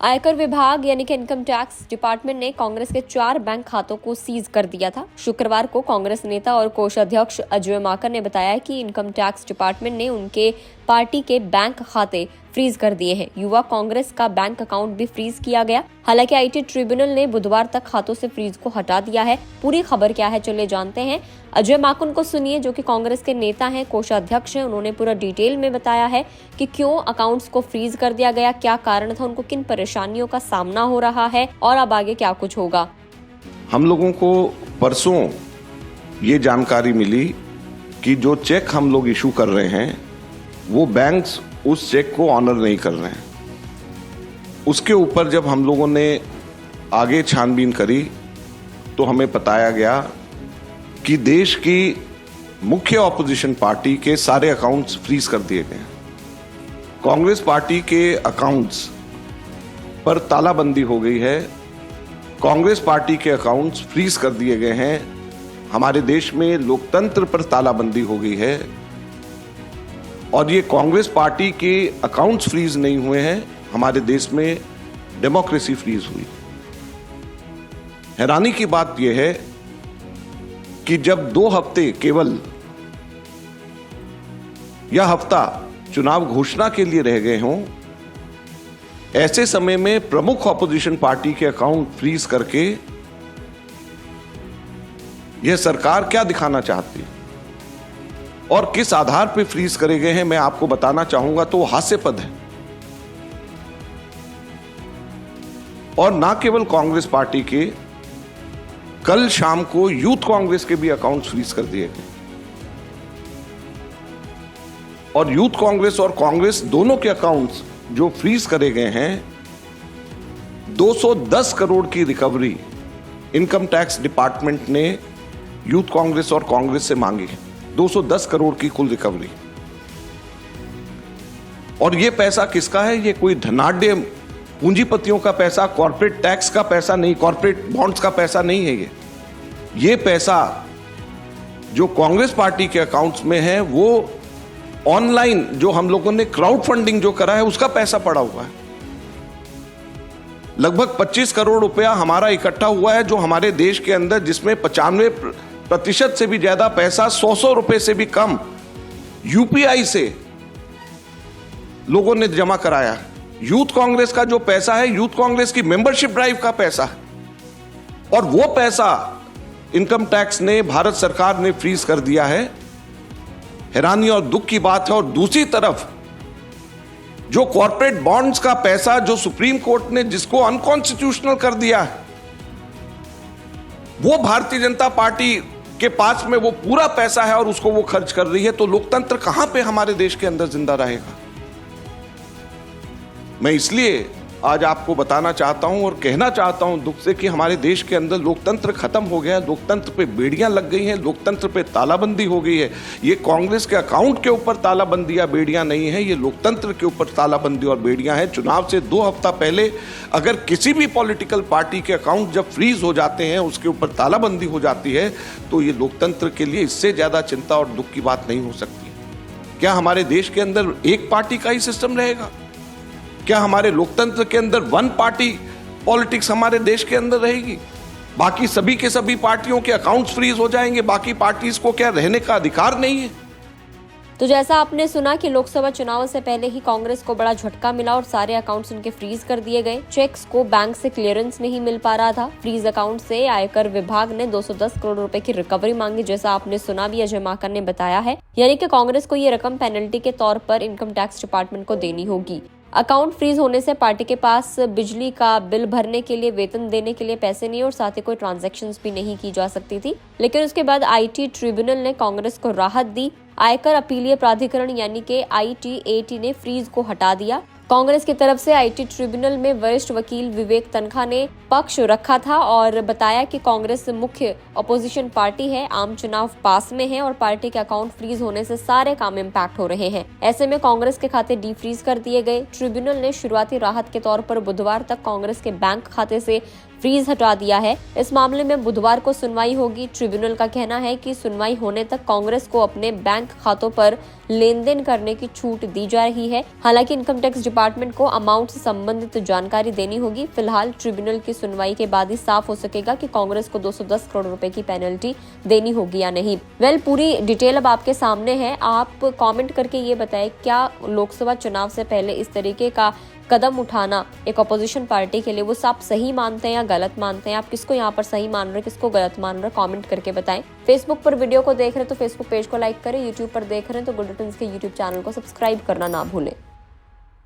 आयकर विभाग यानी कि इनकम टैक्स डिपार्टमेंट ने कांग्रेस के 4 बैंक खातों को सीज कर दिया था। शुक्रवार को कांग्रेस नेता और कोषाध्यक्ष अजय माकन ने बताया कि इनकम टैक्स डिपार्टमेंट ने उनके पार्टी के बैंक खाते फ्रीज कर दिए हैं। युवा कांग्रेस का बैंक अकाउंट भी फ्रीज किया गया। हालांकि आईटी ट्रिब्यूनल ने बुधवार तक खातों से फ्रीज को हटा दिया है। पूरी खबर क्या है, चलिए जानते हैं। अजय माकन को सुनिए, जो कि कांग्रेस के नेता हैं, कोषाध्यक्ष हैं। उन्होंने पूरा डिटेल में बताया है कि क्यों अकाउंट्स को फ्रीज कर दिया गया, क्या कारण था, उनको किन परेशानियों का सामना हो रहा है और अब आगे क्या कुछ होगा। हम लोगों को परसों ये जानकारी मिली कि जो चेक हम लोग इशू कर रहे हैं वो बैंक्स उस चेक को ऑनर नहीं कर रहे हैं। उसके ऊपर जब हम लोगों ने आगे छानबीन करी तो हमें बताया गया कि देश की मुख्य ऑपोजिशन पार्टी के सारे अकाउंट्स फ्रीज कर दिए गए हैं। कांग्रेस पार्टी के अकाउंट्स पर तालाबंदी हो गई है। कांग्रेस पार्टी के अकाउंट्स फ्रीज कर दिए गए हैं। हमारे देश में लोकतंत्र पर तालाबंदी हो गई है और ये कांग्रेस पार्टी के अकाउंट्स फ्रीज नहीं हुए हैं, हमारे देश में डेमोक्रेसी फ्रीज हुई। हैरानी की बात यह है कि जब 2 हफ्ते केवल यह हफ्ता चुनाव घोषणा के लिए रह गए हों, ऐसे समय में प्रमुख ऑपोजिशन पार्टी के अकाउंट फ्रीज करके यह सरकार क्या दिखाना चाहती है और किस आधार पर फ्रीज करे गए हैं, मैं आपको बताना चाहूंगा तो हास्यास्पद है। और ना केवल कांग्रेस पार्टी के, कल शाम को यूथ कांग्रेस के भी अकाउंट्स फ्रीज कर दिए गए और यूथ कांग्रेस और कांग्रेस दोनों के अकाउंट्स जो फ्रीज करे गए हैं, 210 करोड़ की रिकवरी इनकम टैक्स डिपार्टमेंट ने यूथ कांग्रेस और कांग्रेस से मांगी है। 210 करोड़ की कुल रिकवरी। और यह पैसा किसका है? यह कोई धनाढ्य पूंजीपतियों का पैसा, कॉर्पोरेट टैक्स का पैसा नहीं, कॉर्पोरेट बॉन्ड्स का पैसा नहीं है। ये पैसा जो कांग्रेस पार्टी के अकाउंट्स में है वो ऑनलाइन जो हम लोगों ने क्राउड फंडिंग जो करा है उसका पैसा पड़ा हुआ है। लगभग 25 करोड़ रुपया हमारा इकट्ठा हुआ है, जो हमारे देश के अंदर, जिसमें 95% से भी ज्यादा पैसा 100 रुपए से भी कम यूपीआई से लोगों ने जमा कराया। यूथ कांग्रेस का जो पैसा है, यूथ कांग्रेस की मेंबरशिप ड्राइव का पैसा है और वो पैसा इनकम टैक्स ने, भारत सरकार ने फ्रीज कर दिया है। हैरानी और दुख की बात है। और दूसरी तरफ जो कॉर्पोरेट बॉन्ड्स का पैसा, जो सुप्रीम कोर्ट ने जिसको अनकॉन्स्टिट्यूशनल कर दिया है, वो भारतीय जनता पार्टी के पास में वो पूरा पैसा है और उसको वो खर्च कर रही है। तो लोकतंत्र कहां पे हमारे देश के अंदर जिंदा रहेगा? मैं इसलिए आज आपको बताना चाहता हूं और कहना चाहता हूं दुख से कि हमारे देश के अंदर लोकतंत्र खत्म हो गया है। लोकतंत्र पे बेड़ियां लग गई हैं, लोकतंत्र पे तालाबंदी हो गई है। ये कांग्रेस के अकाउंट के ऊपर तालाबंदी या बेड़ियां नहीं है, ये लोकतंत्र के ऊपर तालाबंदी और बेड़ियां हैं। चुनाव से 2 हफ्ता पहले अगर किसी भी पॉलिटिकल पार्टी के अकाउंट जब फ्रीज हो जाते हैं, उसके ऊपर तालाबंदी हो जाती है, तो ये लोकतंत्र के लिए इससे ज्यादा चिंता और दुख की बात नहीं हो सकती। क्या हमारे देश के अंदर एक पार्टी का ही सिस्टम रहेगा? क्या हमारे लोकतंत्र के अंदर वन पार्टी पॉलिटिक्स हमारे देश के अंदर रहेगी? बाकी सभी के सभी पार्टियों के अकाउंट्स फ्रीज हो जाएंगे? बाकी पार्टीज को क्या रहने का अधिकार नहीं है? तो जैसा आपने सुना कि लोकसभा चुनाव से पहले ही कांग्रेस को बड़ा झटका मिला और सारे अकाउंट्स उनके फ्रीज कर दिए गए। चेक्स को बैंक से क्लियरेंस नहीं मिल पा रहा था। फ्रीज अकाउंट से आयकर विभाग ने 210 करोड़ रुपए की रिकवरी मांगी, जैसा आपने सुना भी अजय माकन ने बताया है। यानी कि कांग्रेस को ये रकम पेनल्टी के तौर पर इनकम टैक्स डिपार्टमेंट को देनी होगी। अकाउंट फ्रीज होने से पार्टी के पास बिजली का बिल भरने के लिए, वेतन देने के लिए पैसे नहीं और साथ ही कोई ट्रांजैक्शंस भी नहीं की जा सकती थी। लेकिन उसके बाद आईटी ट्रिब्यूनल ने कांग्रेस को राहत दी। आयकर अपीलीय प्राधिकरण यानी कि ITAT ने फ्रीज को हटा दिया। कांग्रेस की तरफ से आईटी ट्रिब्यूनल में वरिष्ठ वकील विवेक तनखा ने पक्ष रखा था और बताया कि कांग्रेस मुख्य अपोजिशन पार्टी है, आम चुनाव पास में है और पार्टी के अकाउंट फ्रीज होने से सारे काम इम्पैक्ट हो रहे हैं। ऐसे में कांग्रेस के खाते डीफ्रीज कर दिए गए। ट्रिब्यूनल ने शुरुआती राहत के तौर पर बुधवार तक कांग्रेस के बैंक खाते से फ्रीज हटा दिया है। इस मामले में बुधवार को सुनवाई होगी। ट्रिब्यूनल का कहना है कि सुनवाई होने तक कांग्रेस को अपने बैंक खातों पर लेन देन करने की छूट दी जा रही है। हालांकि इनकम टैक्स डिपार्टमेंट को अमाउंट से संबंधित जानकारी देनी होगी। फिलहाल ट्रिब्यूनल की सुनवाई के बाद ही साफ हो सकेगा कि कांग्रेस को 210 करोड़ रुपए की पेनल्टी देनी होगी या नहीं। पूरी डिटेल अब आपके सामने है। आप कमेंट करके ये बताएं, क्या लोकसभा चुनाव से पहले इस तरीके का कदम उठाना एक अपोजिशन पार्टी के लिए वो आप सही मानते हैं या गलत मानते हैं? आप किसको यहाँ पर सही मान रहे हैं, किसको गलत मान रहे हैं, कमेंट करके बताएं। फेसबुक पर वीडियो को देख रहे हैं तो फेसबुक पेज को लाइक करें, यूट्यूब पर देख रहे हैं तो गुड रिटर्न्स के यूट्यूब चैनल को सब्सक्राइब करना ना भूलें।